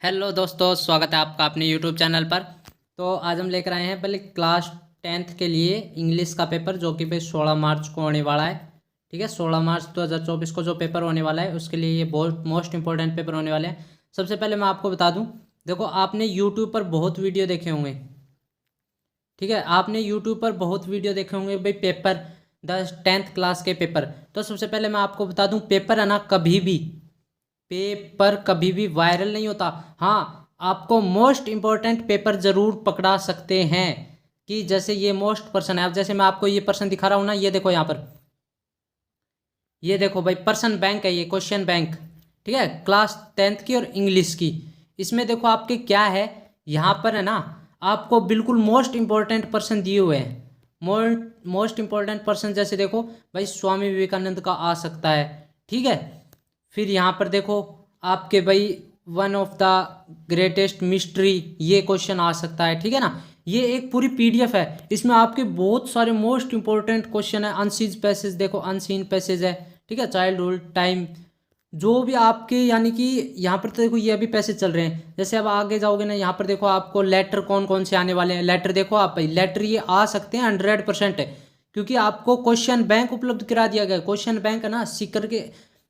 Hello दोस्तों, स्वागत है आपका अपने यूट्यूब चैनल पर। तो आज हम लेकर आए हैं पहले क्लास 10th के लिए इंग्लिश का पेपर, जो कि भाई 16 मार्च को होने वाला है। ठीक है, 16 मार्च 2024 को जो पेपर होने वाला है उसके लिए ये बहुत मोस्ट इंपॉर्टेंट पेपर होने वाले हैं। सबसे पहले मैं आपको बता दूं, देखो आपने यूट्यूब पर बहुत वीडियो देखे होंगे। ठीक है, आपने यूट्यूब पर बहुत वीडियो देखे होंगे भाई पेपर 10th क्लास के पेपर। तो सबसे पहले मैं आपको बता दूं, पेपर है ना, पेपर कभी भी वायरल नहीं होता। हाँ, आपको मोस्ट इंपॉर्टेंट पेपर जरूर पकड़ा सकते हैं। कि जैसे ये मोस्ट पर्सन है, अब जैसे मैं आपको ये पर्सन दिखा रहा हूं ना, ये देखो यहाँ पर, ये देखो भाई पर्सन बैंक है, ये क्वेश्चन बैंक। ठीक है, क्लास 10th की और इंग्लिश की। इसमें देखो आपके क्या है, यहाँ पर है ना, आपको बिल्कुल मोस्ट इंपॉर्टेंट पर्सन दिए हुए हैं। मोस्ट इंपॉर्टेंट पर्सन जैसे देखो भाई, स्वामी विवेकानंद का आ सकता है। ठीक है, फिर यहाँ पर देखो आपके भाई one of the greatest mystery, ये क्वेश्चन आ सकता है। ठीक है ना, ये एक पूरी पीडीएफ है, इसमें आपके बहुत सारे मोस्ट इंपॉर्टेंट क्वेश्चन है। अनसीन पैसेज देखो, अनसीन पैसेज है। ठीक है, चाइल्डहुड टाइम, जो भी आपके यानी कि यहाँ पर तो देखो ये अभी पैसे चल रहे हैं। जैसे अब आगे जाओगे ना, यहाँ पर देखो आपको लेटर कौन कौन से आने वाले हैं। लेटर देखो आप भाई, लेटर ये आ सकते हैं 100% है, क्योंकि आपको क्वेश्चन बैंक उपलब्ध करा दिया गया है। क्वेश्चन बैंक है ना, सीकर के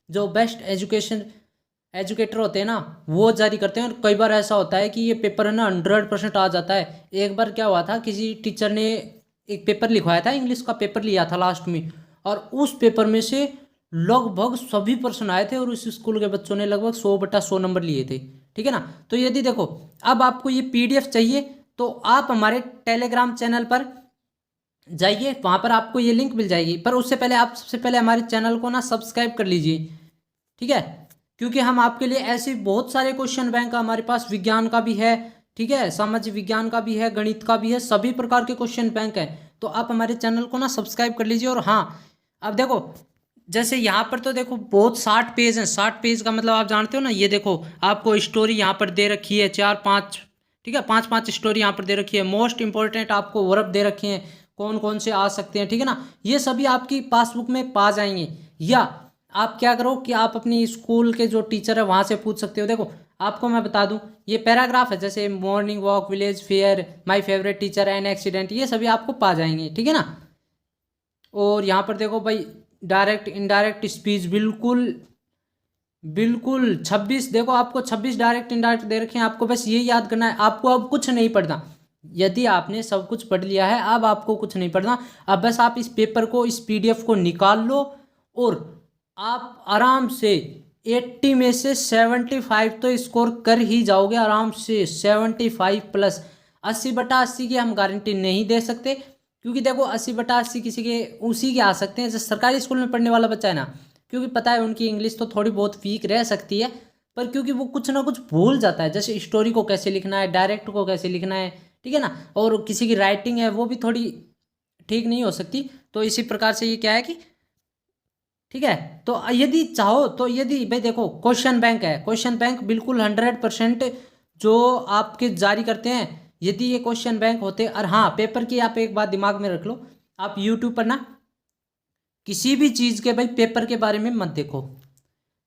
जो बेस्ट एजुकेटर होते हैं ना, वो जारी करते हैं। और कई बार ऐसा होता है कि ये पेपर है ना 100% आ जाता है। एक बार क्या हुआ था, किसी टीचर ने एक पेपर लिखवाया था, इंग्लिश का पेपर लिया था लास्ट में, और उस पेपर में से लगभग सभी प्रश्न आए थे, और उस स्कूल के बच्चों ने लगभग 100/100 नंबर लिए थे। ठीक है ना, तो यदि देखो अब आपको ये पीडीएफ चाहिए तो आप हमारे टेलीग्राम चैनल पर जाइए, वहां पर आपको ये लिंक मिल जाएगी। पर उससे पहले आप सबसे पहले हमारे चैनल को ना सब्सक्राइब कर लीजिए। ठीक है, क्योंकि हम आपके लिए ऐसे बहुत सारे क्वेश्चन बैंक हमारे पास विज्ञान का भी है। ठीक है, सामाजिक विज्ञान का भी है, गणित का भी है, सभी प्रकार के क्वेश्चन बैंक है। तो आप हमारे चैनल को ना सब्सक्राइब कर लीजिए। और हाँ, अब देखो जैसे यहाँ पर तो देखो बहुत 60 पेज हैं। 60 पेज का मतलब आप जानते हो ना, ये देखो आपको स्टोरी यहाँ पर दे रखी है 4-5। ठीक है, 5-5 स्टोरी यहाँ पर दे रखी है। मोस्ट इंपॉर्टेंट आपको वर्ब दे रखे हैं, कौन कौन से आ सकते हैं। ठीक है ना, ये सभी आपकी पासबुक में पा जाएंगे। या आप क्या करो कि आप अपनी स्कूल के जो टीचर है वहां से पूछ सकते हो। देखो आपको मैं बता दूं, ये पैराग्राफ है, जैसे morning walk, village fair, my favourite teacher, an accident, ये सभी आपको पा जाएंगे। ठीक है ना, और यहाँ पर देखो भाई डायरेक्ट इनडायरेक्ट स्पीच, बिल्कुल बिल्कुल 26, देखो आपको 26 डायरेक्ट इनडायरेक्ट दे रखे हैं। आपको बस ये याद करना है, आपको अब कुछ नहीं पढ़ना। यदि आपने सब कुछ पढ़ लिया है, अब आपको कुछ नहीं पढ़ना। अब बस आप इस पेपर को, इस पीडीएफ को निकाल लो, और आप आराम से 80 में से 75 तो स्कोर कर ही जाओगे आराम से। 75+। 80/80 की हम गारंटी नहीं दे सकते, क्योंकि देखो 80/80 किसी के उसी के आ सकते हैं जो सरकारी स्कूल में पढ़ने वाला बच्चा है ना, क्योंकि पता है उनकी इंग्लिश तो थोड़ी बहुत वीक रह सकती है, पर क्योंकि वो कुछ ना कुछ भूल जाता है, जैसे स्टोरी को कैसे लिखना है, डायरेक्ट को कैसे लिखना है। ठीक है ना, और किसी की राइटिंग है वो भी थोड़ी ठीक नहीं हो सकती। तो इसी प्रकार से ये क्या है कि, ठीक है, तो यदि चाहो तो, यदि भाई देखो क्वेश्चन बैंक है, क्वेश्चन बैंक बिल्कुल 100% जो आपके जारी करते हैं। यदि ये क्वेश्चन बैंक होते, और हाँ पेपर की आप एक बात दिमाग में रख लो, आप यूट्यूब पर ना किसी भी चीज़ के भाई पेपर के बारे में मत देखो।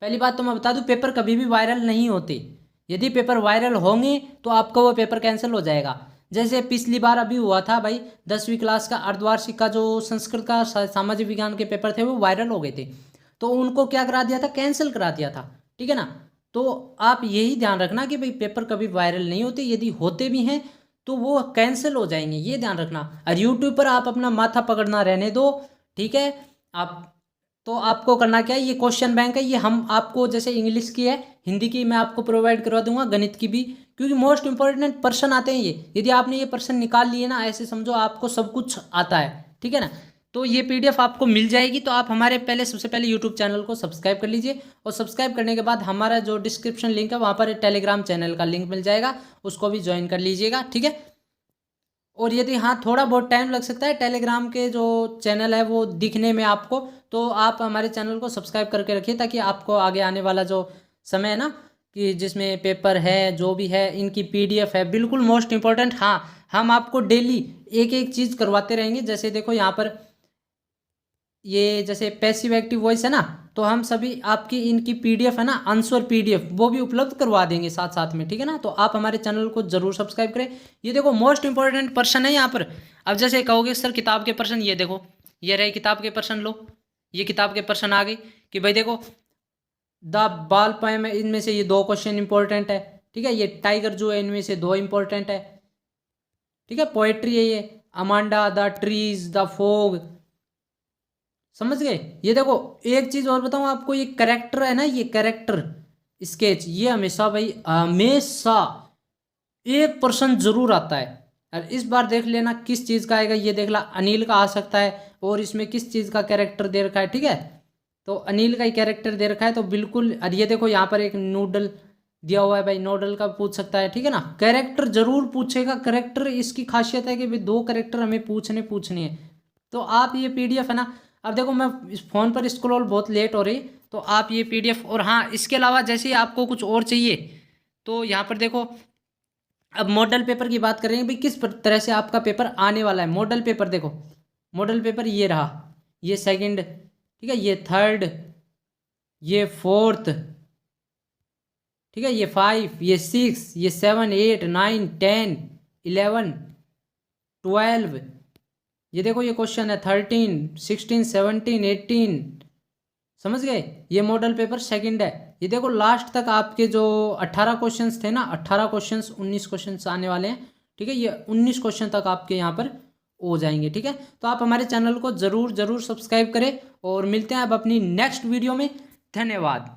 पहली बात तो मैं बता दूं, पेपर कभी भी वायरल नहीं होते। यदि पेपर वायरल होंगे तो आपका वो पेपर कैंसिल हो जाएगा। जैसे पिछली बार अभी हुआ था भाई, 10वीं क्लास का अर्धवार्षिक का जो संस्कृत का सामाजिक विज्ञान के पेपर थे, वो वायरल हो गए थे, तो उनको क्या करा दिया था, कैंसिल करा दिया था। ठीक है ना, तो आप यही ध्यान रखना कि भाई पेपर कभी वायरल नहीं होते, यदि होते भी हैं तो वो कैंसिल हो जाएंगे, ये ध्यान रखना। और यूट्यूब पर आप अपना माथा पकड़ना रहने दो। ठीक है, आप तो आपको करना क्या है, ये क्वेश्चन बैंक है, ये हम आपको जैसे इंग्लिश की है, हिंदी की मैं आपको प्रोवाइड करवा दूंगा, गणित की भी, क्योंकि मोस्ट इंपॉर्टेंट पर्सन आते हैं ये। यदि आपने ये पर्सन निकाल लिए ना, ऐसे समझो आपको सब कुछ आता है। ठीक है ना, तो ये पीडीएफ आपको मिल जाएगी। तो आप हमारे पहले, सबसे पहले यूट्यूब चैनल को सब्सक्राइब कर लीजिए, और सब्सक्राइब करने के बाद हमारा जो डिस्क्रिप्शन लिंक है वहाँ पर टेलीग्राम चैनल का लिंक मिल जाएगा, उसको भी ज्वाइन कर लीजिएगा। ठीक है, और यदि हाँ थोड़ा बहुत टाइम लग सकता है टेलीग्राम के जो चैनल है वो दिखने में आपको, तो आप हमारे चैनल को सब्सक्राइब करके रखिए, ताकि आपको आगे आने वाला जो समय है ना, कि जिसमें पेपर है जो भी है, इनकी पीडीएफ है, बिल्कुल मोस्ट इंपॉर्टेंट। हाँ, हम आपको डेली एक एक चीज़ करवाते रहेंगे। जैसे देखो यहाँ पर ये जैसे पैसिव एक्टिव वॉइस है ना, तो हम सभी आपकी इनकी पीडीएफ है ना, आंसर पीडीएफ वो भी उपलब्ध करवा देंगे साथ साथ में, ठीक है ना। तो आप हमारे चैनल को जरूर सब्सक्राइब करें। ये देखो मोस्ट इंपॉर्टेंट पर्सन है यहाँ पर। अब जैसे कहोगे सर किताब के पर्सन, ये देखो ये रहे किताब के पर्सन, लो ये किताब के पर्सन आ गए कि भाई देखो द बाल पोएम है, इनमें से ये 2 क्वेश्चन इंपॉर्टेंट है, ठीक है। ये टाइगर जो है इनमें से 2 इंपॉर्टेंट है, ठीक है। पोएट्री है ये Amanda the trees the fog, समझ गए। ये देखो एक चीज और बताऊं आपको, ये कैरेक्टर है ना, ये कैरेक्टर स्केच, ये हमेशा भाई हमेशा 1% जरूर आता है। और इस बार देख लेना किस चीज का आएगा, ये देख ला अनिल का आ सकता है, और इसमें किस चीज का कैरेक्टर दे रखा है, ठीक है। तो अनिल का ही कैरेक्टर दे रखा है, तो बिल्कुल। और ये देखो यहाँ पर एक नूडल दिया हुआ है भाई, नूडल का पूछ सकता है, ठीक है ना। कैरेक्टर जरूर पूछेगा, कैरेक्टर इसकी खासियत है कि भाई 2 कैरेक्टर हमें पूछने है। तो आप ये पीडीएफ है ना, अब देखो मैं इस फ़ोन पर स्क्रॉल बहुत लेट हो रही, तो आप ये पीडीएफ, और हाँ इसके अलावा जैसे आपको कुछ और चाहिए तो यहाँ पर देखो, अब मॉडल पेपर की बात करेंगे भाई किस तरह से आपका पेपर आने वाला है। मॉडल पेपर देखो, मॉडल पेपर ये रहा, ये सेकंड, ठीक है, ये थर्ड, ये फोर्थ, ठीक है, ये 5, ये 6, ये 7, 8, 9, 10, 11, 12, ये देखो ये क्वेश्चन है 13, 16, 17, 18, समझ गए। ये मॉडल पेपर सेकंड है। ये देखो लास्ट तक आपके जो 18 क्वेश्चंस थे ना, 18 क्वेश्चंस 19 क्वेश्चंस आने वाले हैं, ठीक है। ये 19 क्वेश्चन तक आपके यहाँ पर हो जाएंगे, ठीक है। तो आप हमारे चैनल को जरूर जरूर सब्सक्राइब करें, और मिलते हैं अब अपनी नेक्स्ट वीडियो में। धन्यवाद।